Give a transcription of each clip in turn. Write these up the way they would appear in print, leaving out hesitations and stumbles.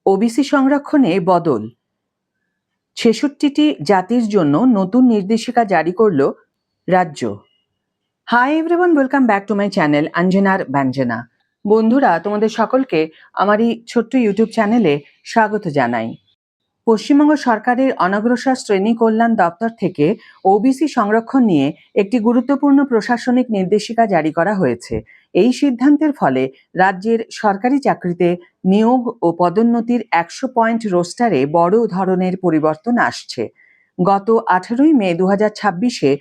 OBC সংরক্ষণে বদল, ৬৬টি জাতির জন্য নতুন নির্দেশিকা জারি করল রাজ্য। Hi everyone, welcome back to my channel অঞ্জনার ব্যঞ্জনা। বন্ধুরা, তোমাদের সকলকে আমার এই ছোট্ট ইউটিউব চ্যানেলে স্বাগত জানাই। পশ্চিমবঙ্গ সরকারের অনগ্রসর শ্রেণী কল্যাণ দপ্তর থেকে ওবিসি সংরক্ষণ নিয়ে একটি গুরুত্বপূর্ণ প্রশাসনিক নির্দেশিকা জারি করা হয়েছে। এই সিদ্ধান্তের ফলে রাজ্যের সরকারি চাকরিতে নিয়োগ ও পদোন্নতির ১০০ পয়েন্ট রোস্টারে বড় ধরনের পরিবর্তন আসছে। গত ১৮ই মে ২০২৬-এ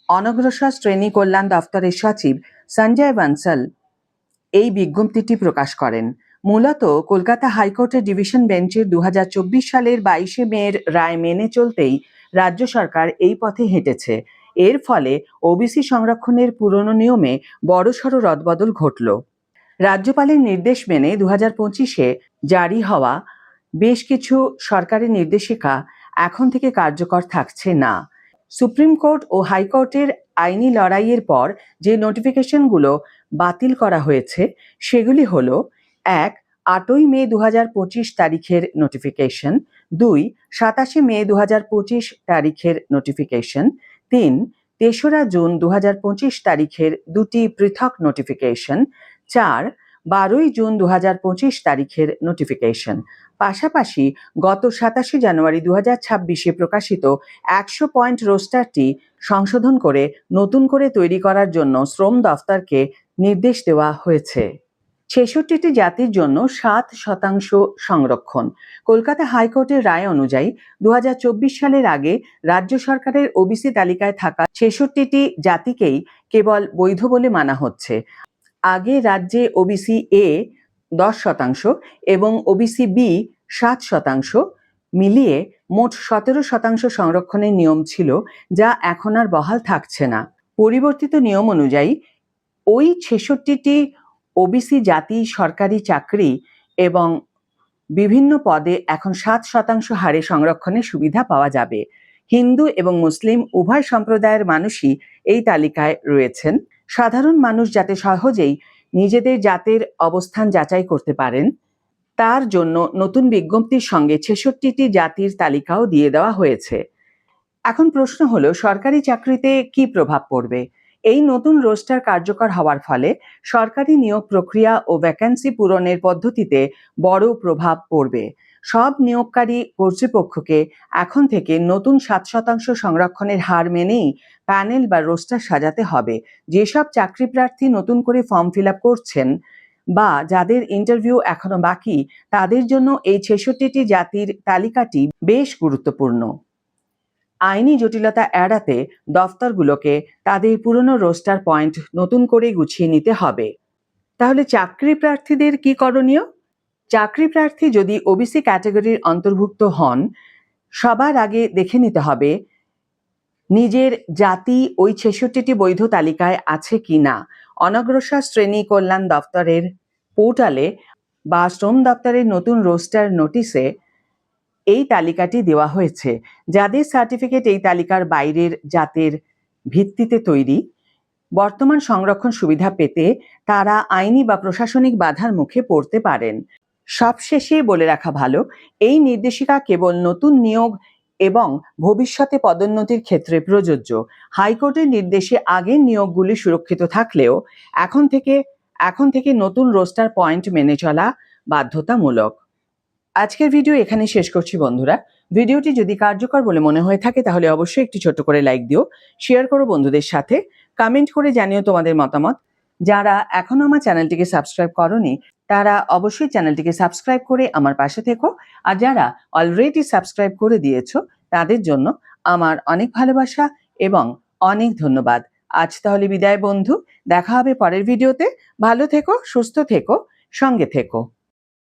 অনগ্রসর শ্রেণী কল্যাণ দপ্তরের সচিব সঞ্জয় বানসাল এই বিজ্ঞপ্তিটি প্রকাশ করেন। মূলত কলকাতা হাইকোর্টের ডিভিশন বেঞ্চের ২০২৪ সালের ২২শে মের রায় মেনে চলতেই রাজ্য সরকার এই পথে হেঁটেছে। এর ফলে ওবিসি সংরক্ষণের পুরনো নিয়মে বড়সড় রদবদল ঘটল। রাজ্যপালের নির্দেশ মেনে ২০২৫-এ জারি হওয়া বেশ কিছু সরকারি নির্দেশিকা এখন থেকে কার্যকর থাকছে না। সুপ্রিম কোর্ট ও হাইকোর্টের আইনি লড়াইয়ের পর যে নোটিফিকেশনগুলো বাতিল করা হয়েছে সেগুলি হলো: ১. ৮ই মে ২০২৫ তারিখের নোটিফিকেশন, ২. ২৭শে মে ২০২৫ তারিখের নোটিফিকেশন, ৩. ৩রা জুন ২০২৫ তারিখের দুটি পৃথক নোটিফিকেশন, ৪. ১২ই জুন ২০২৫ তারিখের নোটিফিকেশন। পাশাপাশি গত ২৭শে জানুয়ারি ২০২৬-এ প্রকাশিত ১০০ পয়েন্ট রোস্টারটি সংশোধন করে নতুন করে তৈরি করার জন্য শ্রম দফতরকে নির্দেশ দেওয়া হয়েছে। ৬৬টি জাতির জন্য ৭% সংরক্ষণ। কলকাতা হাইকোর্টের রায় অনুযায়ী ২০২৪ সালের আগে রাজ্য সরকারের ওবিসি তালিকায় থাকা ৬৬টি জাতিকেই কেবল বৈধ বলে মানা হচ্ছে। আগে রাজ্যে ওবিসি এ 10% এবং ওবিসি বি 7% মিলিয়ে মোট 17% সংরক্ষণের নিয়ম ছিল, যা এখন আর বহাল থাকছে না। পরিবর্তিত নিয়ম অনুযায়ী ওই ৬৬টি ওবিসি জাতি সরকারি চাকরি এবং বিভিন্ন পদে এখন 7% হারে সংরক্ষণের সুবিধা পাওয়া যাবে। হিন্দু এবং মুসলিম উভয় সম্প্রদায়ের মানুষই এই তালিকায় রয়েছেন। সাধারণ মানুষ যাতে সহজেই নিজেদের জাতের অবস্থান যাচাই করতে পারেন, তার জন্য নতুন বিজ্ঞপ্তির সঙ্গে ৬৬টি জাতির তালিকাও দিয়ে দেওয়া হয়েছে। এখন প্রশ্ন হলো, সরকারি চাকরিতে কি প্রভাব পড়বে? এই নতুন রোস্টার কার্যকর হওয়ার ফলে সরকারি নিয়োগ প্রক্রিয়া ও ভ্যাকেন্সি পূরণের পদ্ধতিতে বড় প্রভাব পড়বে। সব নিয়োগকারী কর্তৃপক্ষকে এখন থেকে নতুন 7% সংরক্ষণের হার মেনেই প্যানেল বা রোস্টার সাজাতে হবে। যেসব চাকরি প্রার্থী নতুন করে ফর্ম ফিল আপ করছেন বা যাদের ইন্টারভিউ এখনো বাকি, তাদের জন্য এই ৬৬টি জাতির তালিকাটি বেশ গুরুত্বপূর্ণ। আইনি জটিলতা এড়াতে দফতরগুলোকে তাদের পুরনো রোস্টার পয়েন্ট নতুন করে গুছিয়ে নিতে হবে। তাহলে চাকরি প্রার্থীদের কি করণীয়? চাকরি প্রার্থী যদি ওবিসি ক্যাটাগরির অন্তর্ভুক্ত হন, সবার আগে দেখে নিতে হবে নিজের জাতি ওই ৬৬টি বৈধ তালিকায় আছে কি না। অনগ্রসর শ্রেণী কল্যাণ দপ্তরের পোর্টালে বা শ্রম দপ্তরের নতুন রোস্টার নোটিশে এই তালিকাটি দেওয়া হয়েছে। যাদের সার্টিফিকেট এই তালিকার বাইরের জাতের ভিত্তিতে তৈরি, বর্তমান সংরক্ষণ সুবিধা পেতে তারা আইনি বা প্রশাসনিক বাধার মুখে পড়তে পারেন। সবশেষে বলে রাখা ভালো, এই নির্দেশিকা কেবল নতুন নিয়োগ এবং ভবিষ্যতে পদোন্নতির ক্ষেত্রে প্রযোজ্য। হাইকোর্টের নির্দেশে আগের নিয়োগগুলি সুরক্ষিত থাকলেও এখন থেকে নতুন রোস্টার পয়েন্ট মেনে চলা বাধ্যতামূলক। আজকের ভিডিও এখানে শেষ করছি বন্ধুরা। ভিডিওটি যদি কার্যকর বলে মনে হয়ে থাকে তাহলে অবশ্যই একটি ছোট্ট করে লাইক দিও, শেয়ার করো বন্ধুদের সাথে, কমেন্ট করে জানিও তোমাদের মতামত। যারা এখনো আমার চ্যানেলটিকে সাবস্ক্রাইব করোনি তারা অবশ্যই চ্যানেলটিকে সাবস্ক্রাইব করে আমার পাশে থেকো, আর যারা অলরেডি সাবস্ক্রাইব করে দিয়েছো তাদের জন্য আমার অনেক ভালোবাসা এবং অনেক ধন্যবাদ। আজ তাহলে বিদায় বন্ধু, দেখা হবে পরের ভিডিওতে। ভালো থেকো, সুস্থ থেকো, সঙ্গে থেকো।